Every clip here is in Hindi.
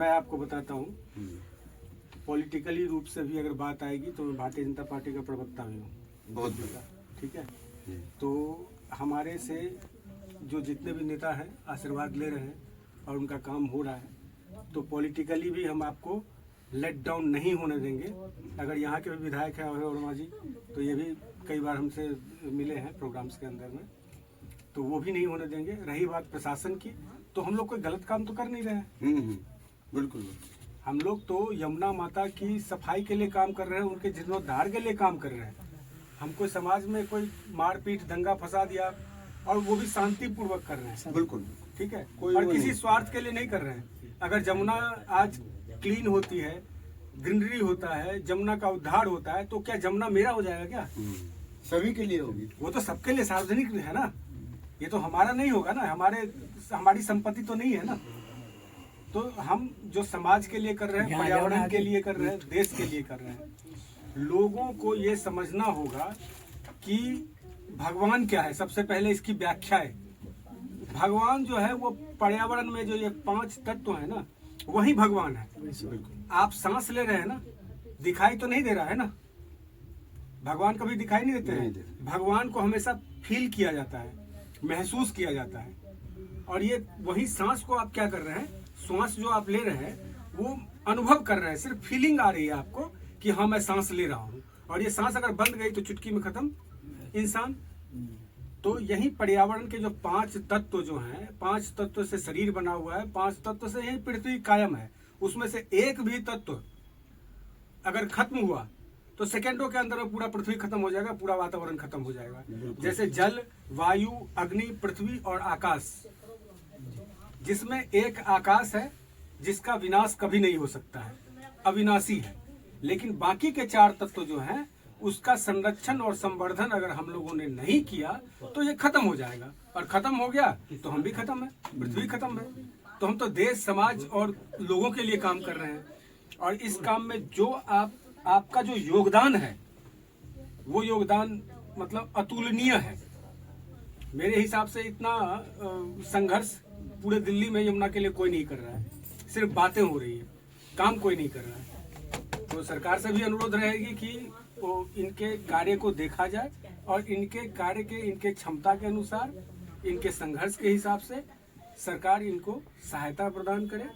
मैं आपको बताता हूँ, पॉलिटिकली रूप से भी अगर बात आएगी तो मैं भारतीय जनता पार्टी का प्रवक्ता भी हूँ। बहुत बढ़िया। ठीक है। तो हमारे से जो जितने भी नेता हैं आशीर्वाद ले रहे हैं और उनका काम हो रहा है, तो पॉलिटिकली भी हम आपको लेट डाउन नहीं होने देंगे। अगर यहाँ के भी विधायक हैं वर्मा जी, तो ये भी कई बार हमसे मिले हैं प्रोग्राम्स के अंदर में, तो वो भी नहीं होने देंगे। रही बात प्रशासन की, तो हम लोग कोई गलत काम तो कर नहीं रहे हैं। बिल्कुल। हम लोग तो यमुना माता की सफाई के लिए काम कर रहे हैं, उनके जीर्णोद्धार के लिए काम कर रहे हैं। हम कोई समाज में कोई मारपीट दंगा फसाद या और वो भी शांतिपूर्वक कर रहे हैं। बिल्कुल ठीक है। और किसी स्वार्थ के लिए नहीं कर रहे हैं। अगर जमुना आज क्लीन होती है, ग्रीनरी होता है, जमुना का उद्धार होता है, तो क्या जमुना मेरा हो जाएगा क्या? सभी के लिए होगी। वो तो सबके लिए सार्वजनिक है ना, ये तो हमारा नहीं होगा ना, हमारी संपत्ति तो नहीं है ना। तो हम जो समाज के लिए कर रहे हैं, पर्यावरण के लिए कर रहे हैं, देश के लिए कर रहे हैं। लोगों को ये समझना होगा कि भगवान क्या है। सबसे पहले इसकी व्याख्या है। भगवान जो है वो पर्यावरण में जो ये 5 तत्व है ना, वही भगवान है। आप सांस ले रहे हैं ना, दिखाई तो नहीं दे रहा है ना, भगवान कभी दिखाई नहीं देते हैं। भगवान को हमेशा फील किया जाता है, महसूस किया जाता है। और ये वही सांस को आप क्या कर रहे हैं, श्वास जो आप ले रहे हैं वो अनुभव कर रहे हैं। सिर्फ फीलिंग आ रही है आपको कि हाँ मैं सांस ले रहा हूँ, और ये सांस अगर बंद गई तो चुटकी में खत्म इंसान। तो यही पर्यावरण के जो 5 तत्व जो हैं, 5 तत्व से शरीर बना हुआ है, 5 तत्व से यही पृथ्वी कायम है। उसमें से एक भी तत्व अगर खत्म हुआ तो सेकंडों के अंदर में पूरा पृथ्वी खत्म हो जाएगा, पूरा वातावरण खत्म हो जाएगा। जैसे जल, वायु, अग्नि, पृथ्वी और आकाश, जिसमें एक आकाश है जिसका विनाश कभी नहीं हो सकता है, अविनाशी है। लेकिन बाकी के 4 तत्व जो हैं, उसका संरक्षण और संवर्धन अगर हम लोगों ने नहीं किया तो ये खत्म हो जाएगा। और खत्म हो गया तो हम भी खत्म है, पृथ्वी खत्म है। तो हम तो देश, समाज और लोगों के लिए काम कर रहे हैं। और इस काम में जो आपका जो योगदान है, वो योगदान मतलब अतुलनीय है। मेरे हिसाब से इतना संघर्ष पूरे दिल्ली में यमुना के लिए कोई नहीं कर रहा है। सिर्फ बातें हो रही है, काम कोई नहीं कर रहा है। तो सरकार से भी अनुरोध रहेगी कि वो इनके कार्य को देखा जाए और इनके कार्य के, इनके क्षमता के अनुसार, इनके संघर्ष के हिसाब से सरकार इनको सहायता प्रदान करे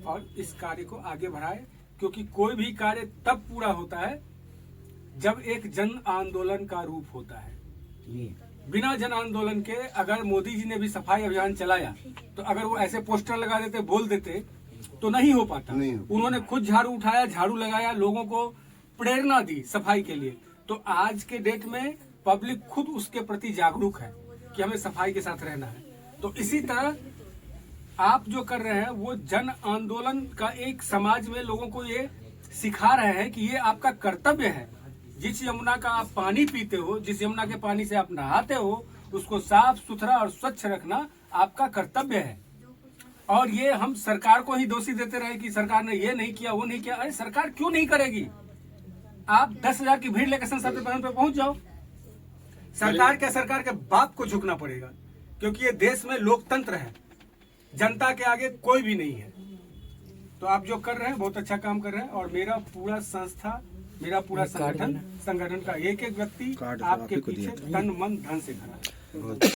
और इस कार्य को आगे बढ़ाए। क्योंकि कोई भी कार्य तब पूरा होता है जब एक जन आंदोलन का रूप होता है। बिना जन आंदोलन के अगर मोदी जी ने भी सफाई अभियान चलाया, तो अगर वो ऐसे पोस्टर लगा देते, बोल देते, तो नहीं हो पाता। उन्होंने खुद झाड़ू उठाया, झाड़ू लगाया, लोगों को प्रेरणा दी सफाई के लिए। तो आज के डेट में पब्लिक खुद उसके प्रति जागरूक है कि हमें सफाई के साथ रहना है। तो इसी तरह आप जो कर रहे हैं वो जन आंदोलन का एक समाज में लोगों को ये सिखा रहे हैं कि ये आपका कर्तव्य है। जिस यमुना का आप पानी पीते हो, जिस यमुना के पानी से आप नहाते हो, उसको साफ सुथरा और स्वच्छ रखना आपका कर्तव्य है। और ये हम सरकार को ही दोषी देते रहे कि सरकार ने ये नहीं किया, वो नहीं किया। अरे सरकार क्यों नहीं करेगी? आप 10,000 की भीड़ लेकर संसद भवन पे पहुंच जाओ। सरकार के बाप को झुकना पड़ेगा, क्योंकि ये देश में लोकतंत्र है, जनता के आगे कोई भी नहीं है। तो आप जो कर रहे हैं बहुत अच्छा काम कर रहे हैं। और मेरा पूरा संस्था, मेरा पूरा संगठन का एक व्यक्ति आपके पीछे तन मन धन से खड़ा है।